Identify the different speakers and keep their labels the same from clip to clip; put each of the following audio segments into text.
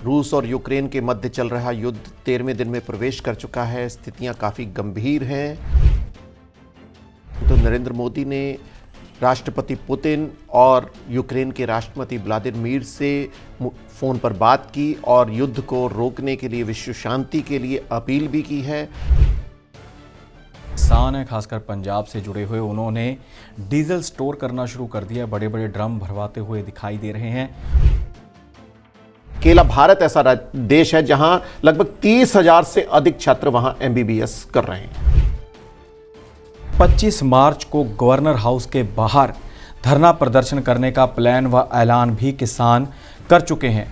Speaker 1: रूस और यूक्रेन के मध्य चल रहा युद्ध 13वें दिन में प्रवेश कर चुका है। स्थितियां काफ़ी गंभीर हैं। तो नरेंद्र मोदी ने राष्ट्रपति पुतिन और यूक्रेन के राष्ट्रपति व्लादिमीर से फ़ोन पर बात की और युद्ध को रोकने के लिए, विश्व शांति के लिए अपील भी की है।
Speaker 2: किसान है, खासकर पंजाब से जुड़े हुए, उन्होंने डीजल स्टोर करना शुरू कर दिया। बड़े बड़े ड्रम भरवाते हुए दिखाई दे रहे हैं।
Speaker 1: अकेला भारत ऐसा देश है जहां लगभग 30,000 से अधिक छात्र वहां MBBS कर रहे हैं।
Speaker 2: 25 मार्च को गवर्नर हाउस के बाहर धरना प्रदर्शन करने का प्लान व ऐलान भी किसान कर चुके हैं।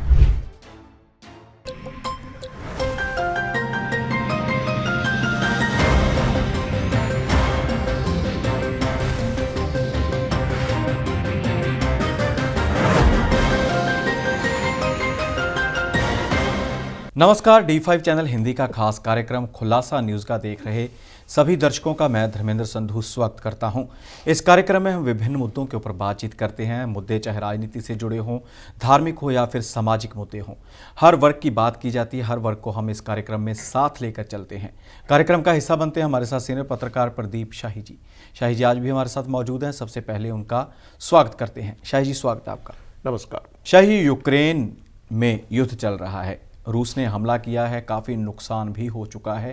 Speaker 2: नमस्कार, D5 चैनल हिंदी का खास कार्यक्रम खुलासा न्यूज़ का देख रहे सभी दर्शकों का मैं धर्मेंद्र संधू स्वागत करता हूं। इस कार्यक्रम में हम विभिन्न मुद्दों के ऊपर बातचीत करते हैं। मुद्दे चाहे राजनीति से जुड़े हों, धार्मिक हो या फिर सामाजिक मुद्दे हों, हर वर्ग की बात की जाती है। हर वर्ग को हम इस कार्यक्रम में साथ लेकर चलते हैं। कार्यक्रम का हिस्सा बनते हैं हमारे साथ सीनियर पत्रकार प्रदीप शाही जी। शाही जी आज भी हमारे साथ मौजूद हैं। सबसे पहले उनका स्वागत करते हैं। शाही जी, स्वागत है आपका।
Speaker 1: नमस्कार।
Speaker 2: शाही, यूक्रेन में युद्ध चल रहा है, रूस ने हमला किया है, काफ़ी नुकसान भी हो चुका है।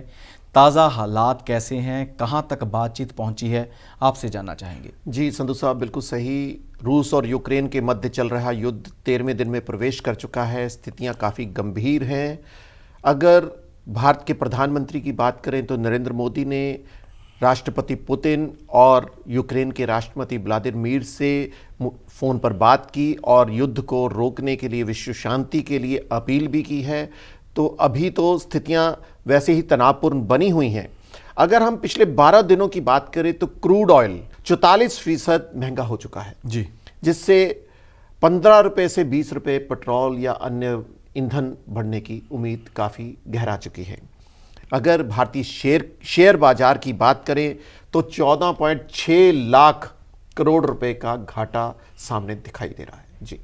Speaker 2: ताज़ा हालात कैसे हैं, कहां तक बातचीत पहुंची है, आपसे जानना चाहेंगे।
Speaker 1: जी संधू साहब, बिल्कुल सही। रूस और यूक्रेन के मध्य चल रहा युद्ध 13वें दिन में प्रवेश कर चुका है। स्थितियां काफ़ी गंभीर हैं। अगर भारत के प्रधानमंत्री की बात करें तो नरेंद्र मोदी ने राष्ट्रपति पुतिन और यूक्रेन के राष्ट्रपति व्लादिमीर से फ़ोन पर बात की और युद्ध को रोकने के लिए, विश्व शांति के लिए अपील भी की है। तो अभी तो स्थितियां वैसे ही तनावपूर्ण बनी हुई हैं। अगर हम पिछले 12 दिनों की बात करें तो क्रूड ऑयल 44% महंगा हो चुका है
Speaker 2: जी,
Speaker 1: जिससे 15 रुपये से 20 रुपये पेट्रोल या अन्य ईंधन बढ़ने की उम्मीद काफ़ी गहरा चुकी है। अगर भारतीय शेयर बाजार की बात करें तो 14.6 लाख करोड़ रुपए का घाटा सामने दिखाई दे रहा है। जी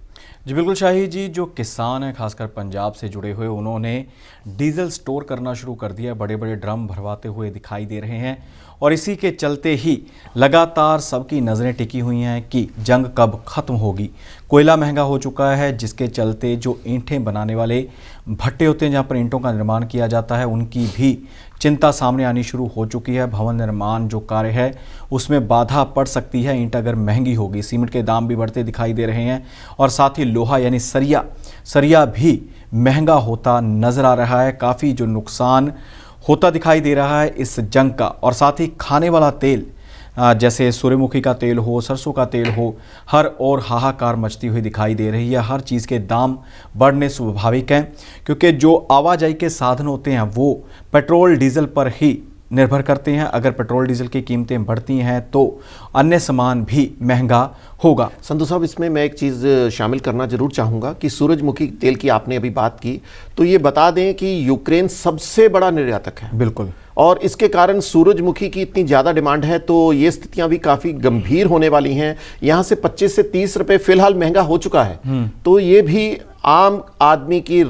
Speaker 2: बिल्कुल शाही जी, जो किसान हैं, खासकर पंजाब से जुड़े हुए, उन्होंने डीजल स्टोर करना शुरू कर दिया। बड़े बड़े ड्रम भरवाते हुए दिखाई दे रहे हैं और इसी के चलते ही लगातार सबकी नज़रें टिकी हुई हैं कि जंग कब ख़त्म होगी। कोयला महंगा हो चुका है, जिसके चलते जो ईंटें बनाने वाले भट्टे होते हैं जहाँ पर ईंटों का निर्माण किया जाता है, उनकी भी चिंता सामने आनी शुरू हो चुकी है। भवन निर्माण जो कार्य है उसमें बाधा पड़ सकती है ईंट अगर महंगी होगी। सीमेंट के दाम भी बढ़ते दिखाई दे रहे हैं और साथ ही लोहा यानी सरिया भी महंगा होता नज़र आ रहा है। काफ़ी जो नुकसान होता दिखाई दे रहा है इस जंग का। और साथ ही खाने वाला तेल, जैसे सूर्यमुखी का तेल हो, सरसों का तेल हो, हर ओर हाहाकार मचती हुई दिखाई दे रही है। हर चीज़ के दाम बढ़ने स्वाभाविक हैं क्योंकि जो आवाजाही के साधन होते हैं वो पेट्रोल डीजल पर ही निर्भर करते हैं। अगर पेट्रोल डीजल की कीमतें बढ़ती हैं तो अन्य सामान भी महंगा होगा।
Speaker 1: संधू साहब, इसमें मैं एक चीज़ शामिल करना जरूर चाहूँगा कि सूरजमुखी तेल की आपने अभी बात की, तो ये बता दें कि यूक्रेन सबसे बड़ा निर्यातक है।
Speaker 2: बिल्कुल।
Speaker 1: और इसके कारण सूरजमुखी की इतनी ज़्यादा डिमांड है तो ये स्थितियां भी काफ़ी गंभीर होने वाली हैं। यहाँ से 25 से 30 रुपये फिलहाल महंगा हो चुका है। तो ये भी आम आदमी की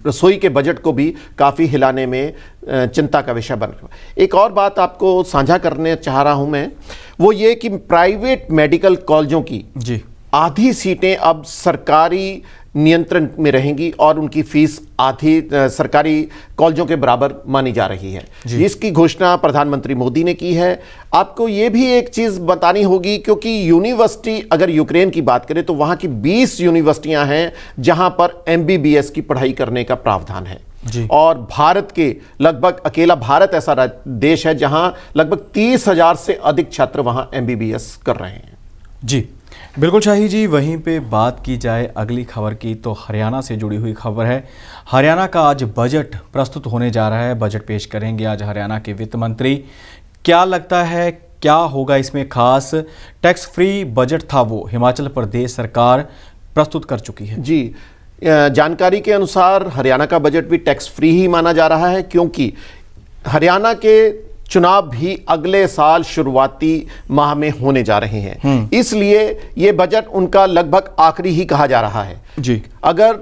Speaker 1: रसोई के बजट को भी काफ़ी हिलाने में चिंता का विषय बन रहा है। एक और बात आपको साझा करने चाह रहा हूँ मैं, वो ये कि प्राइवेट मेडिकल कॉलेजों की
Speaker 2: जी
Speaker 1: आधी सीटें अब सरकारी नियंत्रण में रहेंगी और उनकी फीस आधी सरकारी कॉलेजों के बराबर मानी जा रही है। इसकी घोषणा प्रधानमंत्री मोदी ने की है। आपको ये भी एक चीज़ बतानी होगी क्योंकि यूनिवर्सिटी, अगर यूक्रेन की बात करें तो वहाँ की 20 यूनिवर्सिटियाँ हैं जहाँ पर MBBS की पढ़ाई करने का प्रावधान है
Speaker 2: जी।
Speaker 1: और भारत के लगभग, अकेला भारत ऐसा देश है जहाँ लगभग 30,000 से अधिक छात्र वहाँ MBBS कर रहे हैं।
Speaker 2: जी बिल्कुल शाही जी, वहीं पे बात की जाए अगली खबर की तो हरियाणा से जुड़ी हुई खबर है। हरियाणा का आज बजट प्रस्तुत होने जा रहा है। बजट पेश करेंगे आज हरियाणा के वित्त मंत्री। क्या लगता है क्या होगा इसमें खास? टैक्स फ्री बजट था वो हिमाचल प्रदेश सरकार प्रस्तुत कर चुकी है।
Speaker 1: जी, जानकारी के अनुसार हरियाणा का बजट भी टैक्स फ्री ही माना जा रहा है क्योंकि हरियाणा के चुनाव भी अगले साल शुरुआती माह में होने जा रहे हैं। इसलिए ये बजट उनका लगभग आखिरी ही कहा जा रहा है।
Speaker 2: जी।
Speaker 1: अगर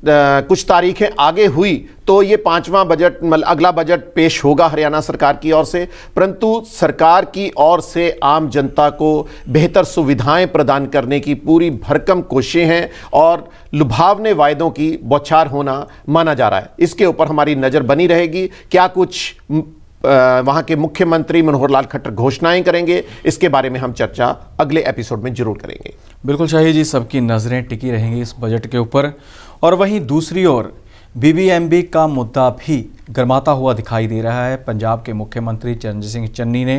Speaker 1: कुछ तारीखें आगे हुई तो ये पांचवा बजट मतलब अगला बजट पेश होगा हरियाणा सरकार की ओर से, परंतु सरकार की ओर से आम जनता को बेहतर सुविधाएं प्रदान करने की पूरी भरकम कोशिशें हैं और लुभावने वायदों की बौछार होना माना जा रहा है। इसके ऊपर हमारी नज़र बनी रहेगी। क्या कुछ वहां के मुख्यमंत्री मनोहर लाल खट्टर घोषणाएं करेंगे, इसके बारे में हम चर्चा अगले एपिसोड में जरूर करेंगे।
Speaker 2: बिल्कुल शाही जी, सबकी नज़रें टिकी रहेंगी इस बजट के ऊपर। और वहीं दूसरी ओर बीबीएमबी का मुद्दा भी गर्माता हुआ दिखाई दे रहा है। पंजाब के मुख्यमंत्री चरणजीत सिंह चन्नी ने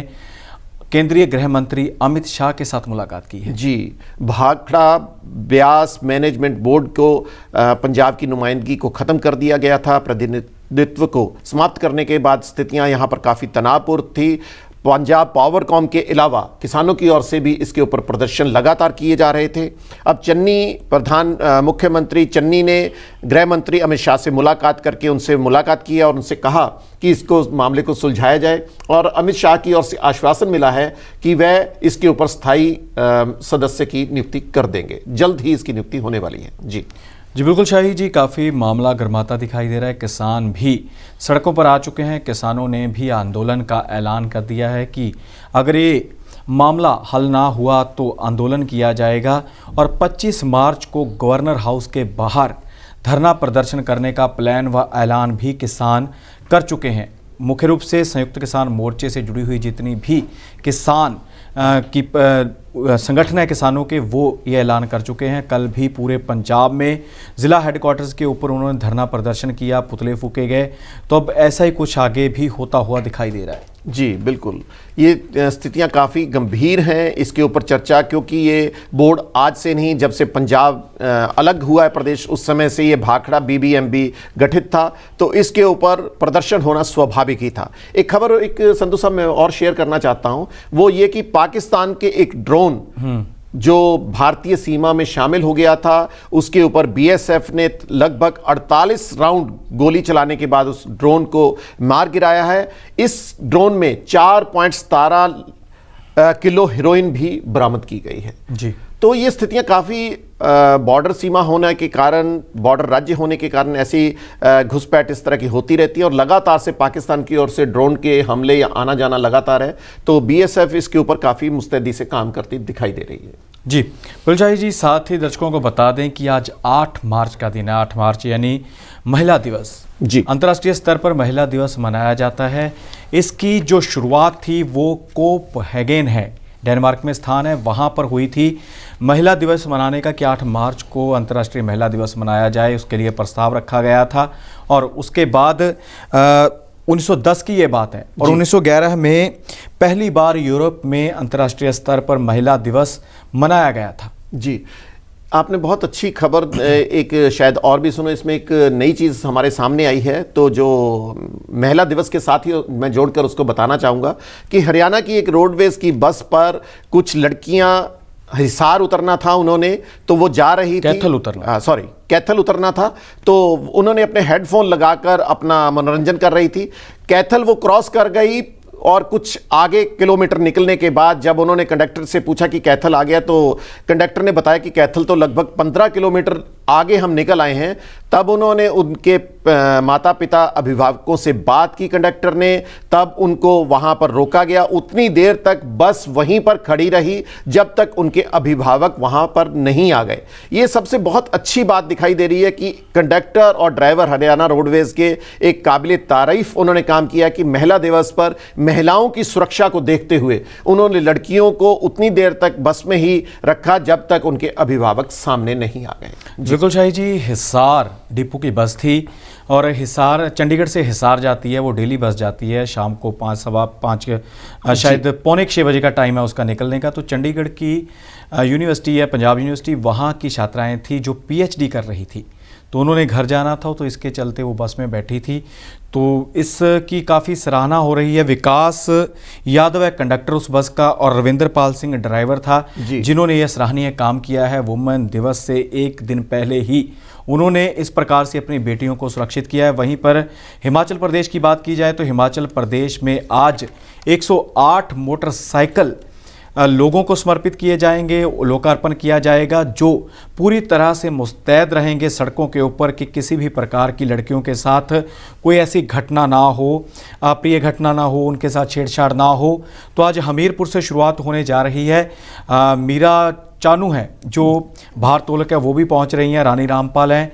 Speaker 2: केंद्रीय गृह मंत्री अमित शाह के साथ मुलाकात की है।
Speaker 1: जी, भाखड़ा ब्यास मैनेजमेंट बोर्ड को पंजाब की नुमाइंदगी को ख़त्म कर दिया गया था। प्रतिनिधित्व को समाप्त करने के बाद स्थितियां यहां पर काफ़ी तनावपूर्ण थी। पंजाब पावरकॉम के अलावा किसानों की ओर से भी इसके ऊपर प्रदर्शन लगातार किए जा रहे थे। अब मुख्यमंत्री चन्नी ने गृह मंत्री अमित शाह से मुलाकात करके उनसे मुलाकात की और उनसे कहा कि इसको मामले को सुलझाया जाए, और अमित शाह की ओर से आश्वासन मिला है कि वह इसके ऊपर स्थायी सदस्य की नियुक्ति कर देंगे। जल्द ही इसकी नियुक्ति होने वाली है। जी
Speaker 2: बिल्कुल शाही जी, काफ़ी मामला गर्माता दिखाई दे रहा है। किसान भी सड़कों पर आ चुके हैं। किसानों ने भी आंदोलन का ऐलान कर दिया है कि अगर ये मामला हल ना हुआ तो आंदोलन किया जाएगा, और 25 मार्च को गवर्नर हाउस के बाहर धरना प्रदर्शन करने का प्लान व ऐलान भी किसान कर चुके हैं। मुख्य रूप से संयुक्त किसान मोर्चे से जुड़ी हुई जितनी भी किसान की संगठन है किसानों के, वो ये ऐलान कर चुके हैं। कल भी पूरे पंजाब में ज़िला हेडक्वार्टर्स के ऊपर उन्होंने धरना प्रदर्शन किया, पुतले फूके गए। तो अब ऐसा ही कुछ आगे भी होता हुआ दिखाई दे रहा है।
Speaker 1: जी बिल्कुल, ये स्थितियां काफ़ी गंभीर हैं। इसके ऊपर चर्चा, क्योंकि ये बोर्ड आज से नहीं, जब से पंजाब अलग हुआ है प्रदेश, उस समय से ये भाखड़ा बीबीएमबी गठित था, तो इसके ऊपर प्रदर्शन होना स्वाभाविक ही था। एक खबर संधू साहब मैं और शेयर करना चाहता हूं, वो ये कि पाकिस्तान के एक ड्रोन जो भारतीय सीमा में शामिल हो गया था, उसके ऊपर बीएसएफ ने लगभग 48 राउंड गोली चलाने के बाद उस ड्रोन को मार गिराया है। इस ड्रोन में 4.17 किलो हेरोइन भी बरामद की गई है।
Speaker 2: जी,
Speaker 1: तो ये स्थितियां काफ़ी बॉर्डर सीमा होने के कारण, बॉर्डर राज्य होने के कारण ऐसी घुसपैठ इस तरह की होती रहती है, और लगातार से पाकिस्तान की ओर से ड्रोन के हमले या आना जाना लगातार है। तो बीएसएफ इसके ऊपर काफ़ी मुस्तैदी से काम करती दिखाई दे रही है।
Speaker 2: जी पुलशाही जी, साथ ही दर्शकों को बता दें कि आज 8 मार्च का दिन है। 8 मार्च यानी महिला दिवस।
Speaker 1: जी,
Speaker 2: अंतर्राष्ट्रीय स्तर पर महिला दिवस मनाया जाता है। इसकी जो शुरुआत थी वो कोपहेगन है, डेनमार्क में स्थान है, वहाँ पर हुई थी। महिला दिवस मनाने का कि 8 मार्च को अंतर्राष्ट्रीय महिला दिवस मनाया जाए, उसके लिए प्रस्ताव रखा गया था। और उसके बाद 1910 की ये बात है, और 1911 में पहली बार यूरोप में अंतर्राष्ट्रीय स्तर पर महिला दिवस मनाया गया था।
Speaker 1: जी, आपने बहुत अच्छी खबर एक शायद और भी सुनो, इसमें एक नई चीज़ हमारे सामने आई है। तो जो महिला दिवस के साथ ही मैं जोड़कर उसको बताना चाहूँगा कि हरियाणा की एक रोडवेज की बस पर कुछ लड़कियाँ, हिसार उतरना था उन्होंने, तो वो जा रही थी, कैथल उतरना था, तो उन्होंने अपने हेडफोन लगाकर अपना मनोरंजन कर रही थी। कैथल वो क्रॉस कर गई, और कुछ आगे किलोमीटर निकलने के बाद जब उन्होंने कंडक्टर से पूछा कि कैथल आ गया, तो कंडक्टर ने बताया कि कैथल तो लगभग 15 किलोमीटर आगे हम निकल आए हैं। तब उन्होंने उनके माता पिता अभिभावकों से बात की कंडक्टर ने, तब उनको वहां पर रोका गया। उतनी देर तक बस वहीं पर खड़ी रही जब तक उनके अभिभावक वहां पर नहीं आ गए। ये सबसे बहुत अच्छी बात दिखाई दे रही है कि कंडक्टर और ड्राइवर हरियाणा रोडवेज के एक काबिल तारीफ उन्होंने काम किया कि महिला दिवस पर महिलाओं की सुरक्षा को देखते हुए उन्होंने लड़कियों को उतनी देर तक बस में ही रखा जब तक उनके अभिभावक सामने नहीं आ गए।
Speaker 2: बिल्कुल शाही जी, हिसार डिपो की बस थी, और हिसार चंडीगढ़ से हिसार जाती है, वो डेली बस जाती है शाम को 5, सवा 5 शायद 5:45 बजे का टाइम है उसका निकलने का। तो चंडीगढ़ की यूनिवर्सिटी है, पंजाब यूनिवर्सिटी, वहाँ की छात्राएं थी जो पीएचडी कर रही थी, तो उन्होंने घर जाना था, तो इसके चलते वो बस में बैठी थी। तो इसकी काफ़ी सराहना हो रही है। विकास यादव है कंडक्टर उस बस का, और रविंद्र पाल सिंह ड्राइवर था, जिन्होंने यह सराहनीय काम किया है। वुमेन दिवस से एक दिन पहले ही उन्होंने इस प्रकार से अपनी बेटियों को सुरक्षित किया है। वहीं पर हिमाचल प्रदेश की बात की जाए तो हिमाचल प्रदेश में आज 108 मोटरसाइकिल लोगों को समर्पित किए जाएंगे, लोकार्पण किया जाएगा, जो पूरी तरह से मुस्तैद रहेंगे सड़कों के ऊपर कि किसी भी प्रकार की लड़कियों के साथ कोई ऐसी घटना ना हो, अप्रिय घटना ना हो, उनके साथ छेड़छाड़ ना हो। तो आज हमीरपुर से शुरुआत होने जा रही है। मीरा चानू है जो भारोत्तोलक है, वो भी पहुंच रही हैं। रानी रामपाल हैं,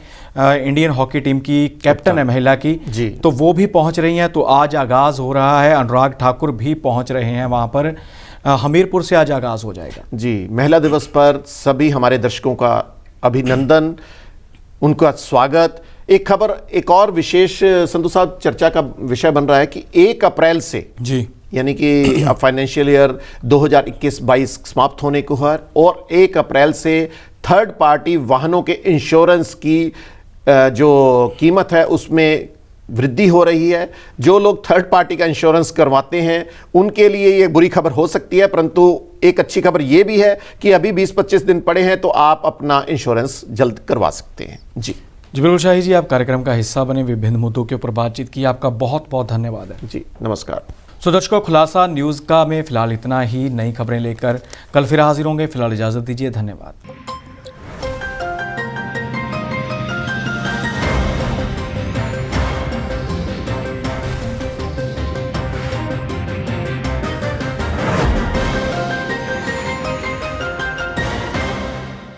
Speaker 2: इंडियन हॉकी टीम की कैप्टन है महिला की
Speaker 1: जी,
Speaker 2: तो वो भी पहुंच रही हैं। तो आज आगाज़ हो रहा है। अनुराग ठाकुर भी पहुंच रहे हैं वहां पर। हमीरपुर से आज आगाज़ हो जाएगा।
Speaker 1: जी, महिला दिवस पर सभी हमारे दर्शकों का अभिनंदन, उनका स्वागत। एक खबर, एक और विशेष संधू साहब चर्चा का विषय बन रहा है कि 1 अप्रैल से
Speaker 2: जी,
Speaker 1: यानी कि अब फाइनेंशियल ईयर 2021-22 समाप्त होने को है और 1 अप्रैल से थर्ड पार्टी वाहनों के इंश्योरेंस की जो कीमत है उसमें वृद्धि हो रही है। जो लोग थर्ड पार्टी का इंश्योरेंस करवाते हैं उनके लिए ये बुरी खबर हो सकती है, परंतु एक अच्छी खबर ये भी है कि अभी 20-25 दिन पड़े हैं तो आप अपना इंश्योरेंस जल्द करवा सकते हैं। जी
Speaker 2: बिल्कुल शाही जी, आप कार्यक्रम का हिस्सा बने, विभिन्न मुद्दों के ऊपर बातचीत की, आपका बहुत बहुत धन्यवाद है।
Speaker 1: जी, नमस्कार।
Speaker 2: सो दर्शकों, खुलासा न्यूज़ का में फिलहाल इतना ही। नई खबरें लेकर कल फिर हाजिर होंगे। फिलहाल इजाज़त दीजिए। धन्यवाद।